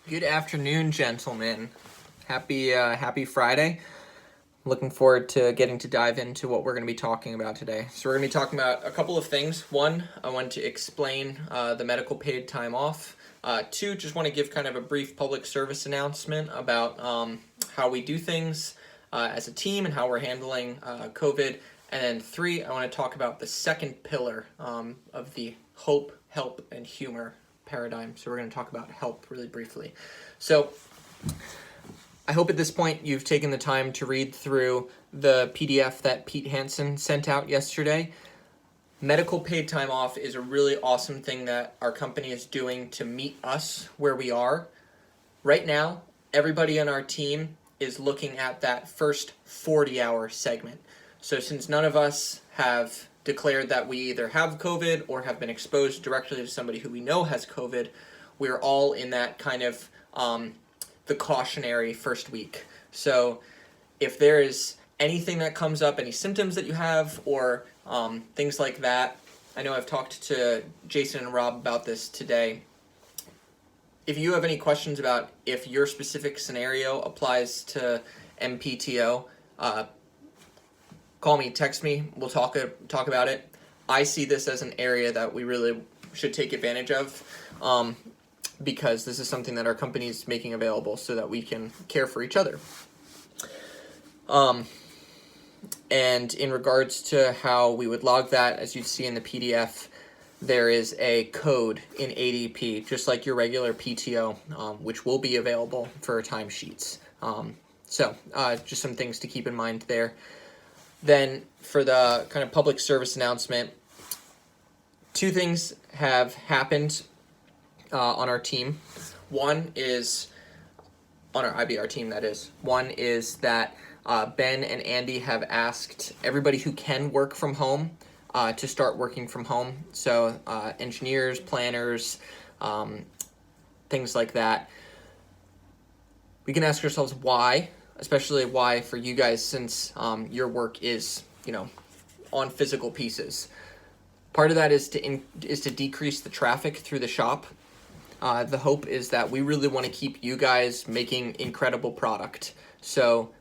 Good afternoon, gentlemen. Happy Friday. Looking forward to getting to dive into what we're going to be talking about today. So we're going to be talking about a couple of things. One, I want to explain the medical paid time off. Two, just want to give kind of a brief public service announcement about how we do things as a team and how we're handling COVID. And then three, I want to talk about the second pillar of the hope, help, and humor paradigm. So we're going to talk about help really briefly. So I hope at this point you've taken the time to read through the PDF that Pete Hansen sent out yesterday. Medical paid time off is a really awesome thing that our company is doing to meet us where we are. Right now, everybody on our team is looking at that first 40-hour segment. So since none of us have declared that we either have COVID or have been exposed directly to somebody who we know has COVID, we're all in that kind of the cautionary first week. So if there is anything that comes up, any symptoms that you have or things like that, I know I've talked to Jason and Rob about this today. If you have any questions about if your specific scenario applies to MPTO, call me, text me, we'll talk about it. I see this as an area that we really should take advantage of because this is something that our company is making available so that we can care for each other. And in regards to how we would log that, as you see in the PDF, there is a code in ADP, just like your regular PTO, which will be available for timesheets. So just some things to keep in mind there. Then for the kind of public service announcement, two things have happened on our team. One is, on our IBR team that is, one is that Ben and Andy have asked everybody who can work from home to start working from home. So engineers, planners, things like that. We can ask ourselves why, especially why for you guys since your work is, on physical pieces. Part of that is to decrease the traffic through the shop. The hope is that we really want to keep you guys making incredible product. So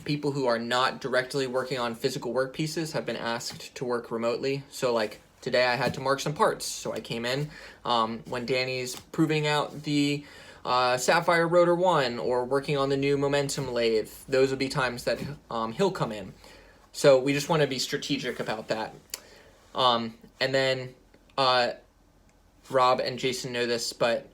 people who are not directly working on physical work pieces have been asked to work remotely. So like today I had to mark some parts. So I came in when Danny's proving out the Sapphire Rotor 1 or working on the new Momentum lathe. Those would be times that he'll come in. So we just want to be strategic about that. And then Rob and Jason know this, but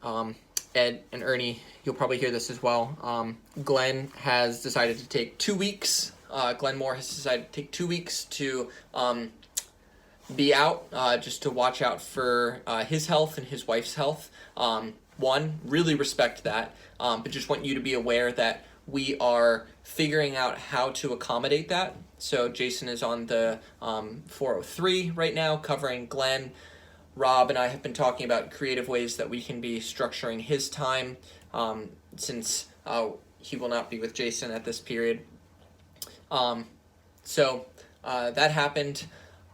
Ed and Ernie, you'll probably hear this as well. Glenn has decided to take 2 weeks. Glenn Moore has decided to take 2 weeks to be out, just to watch out for his health and his wife's health. One, really respect that, but just want you to be aware that we are figuring out how to accommodate that. So Jason is on the 403 right now, covering Glenn. Rob and I have been talking about creative ways that we can be structuring his time since he will not be with Jason at this period. So that happened.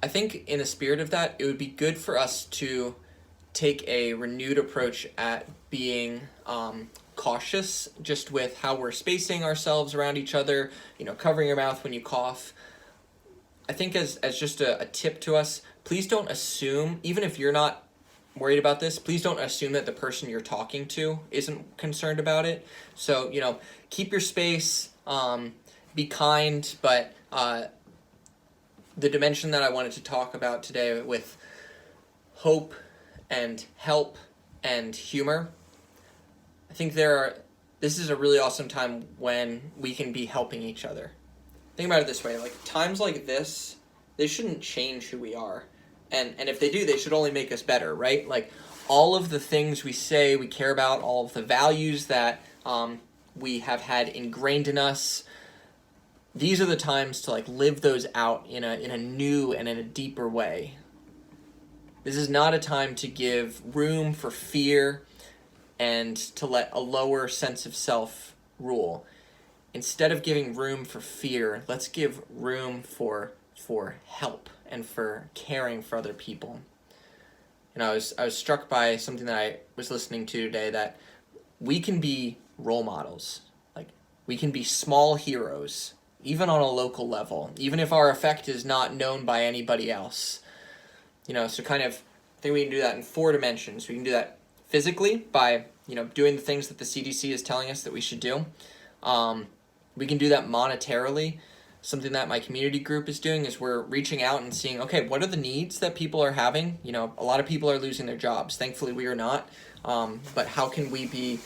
I think in the spirit of that, it would be good for us to take a renewed approach at being cautious just with how we're spacing ourselves around each other, covering your mouth when you cough. I think as just a tip to us, please don't assume, even if you're not worried about this, please don't assume that the person you're talking to isn't concerned about it. So, keep your space, be kind, but the dimension that I wanted to talk about today with hope and help and humor, I think this is a really awesome time when we can be helping each other. Think about it this way, like times like this, they shouldn't change who we are. And if they do, they should only make us better, right? Like all of the things we say we care about, all of the values that we have had ingrained in us, these are the times to live those out in a new and in a deeper way. This is not a time to give room for fear and to let a lower sense of self rule. Instead of giving room for fear, let's give room for help and for caring for other people. I was struck by something that I was listening to today, that we can be role models. Like, we can be small heroes, even on a local level, even if our effect is not known by anybody else. So kind of, I think we can do that in 4 dimensions. We can do that physically by, doing the things that the CDC is telling us that we should do. We can do that monetarily. Something that my community group is doing is we're reaching out and seeing, okay, what are the needs that people are having? A lot of people are losing their jobs. Thankfully, we are not. But how can we be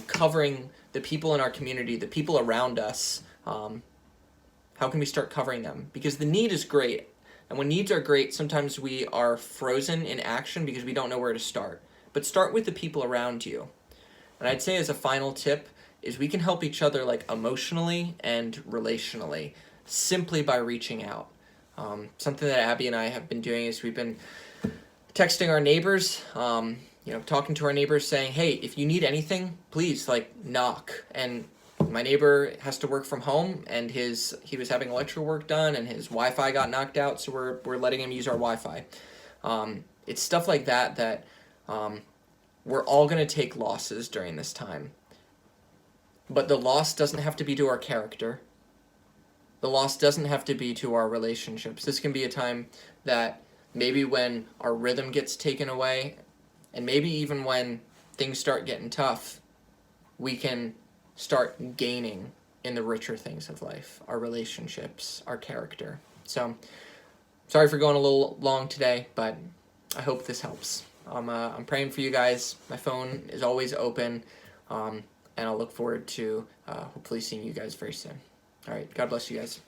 covering the people in our community, the people around us? How can we start covering them? Because the need is great. And when needs are great, sometimes we are frozen in action because we don't know where to start. But start with the people around you. And I'd say as a final tip is we can help each other like emotionally and relationally simply by reaching out. Something that Abby and I have been doing is we've been texting our neighbors, talking to our neighbors saying, hey, if you need anything, please knock. And my neighbor has to work from home, and he was having electrical work done, and his Wi-Fi got knocked out, so we're letting him use our Wi-Fi. It's stuff like that we're all going to take losses during this time. But the loss doesn't have to be to our character. The loss doesn't have to be to our relationships. This can be a time that maybe when our rhythm gets taken away, and maybe even when things start getting tough, we can start gaining in the richer things of life, our relationships, our character. So, sorry for going a little long today, but I hope this helps. I'm praying for you guys. My phone is always open, and I'll look forward to hopefully seeing you guys very soon. All right, God bless you guys.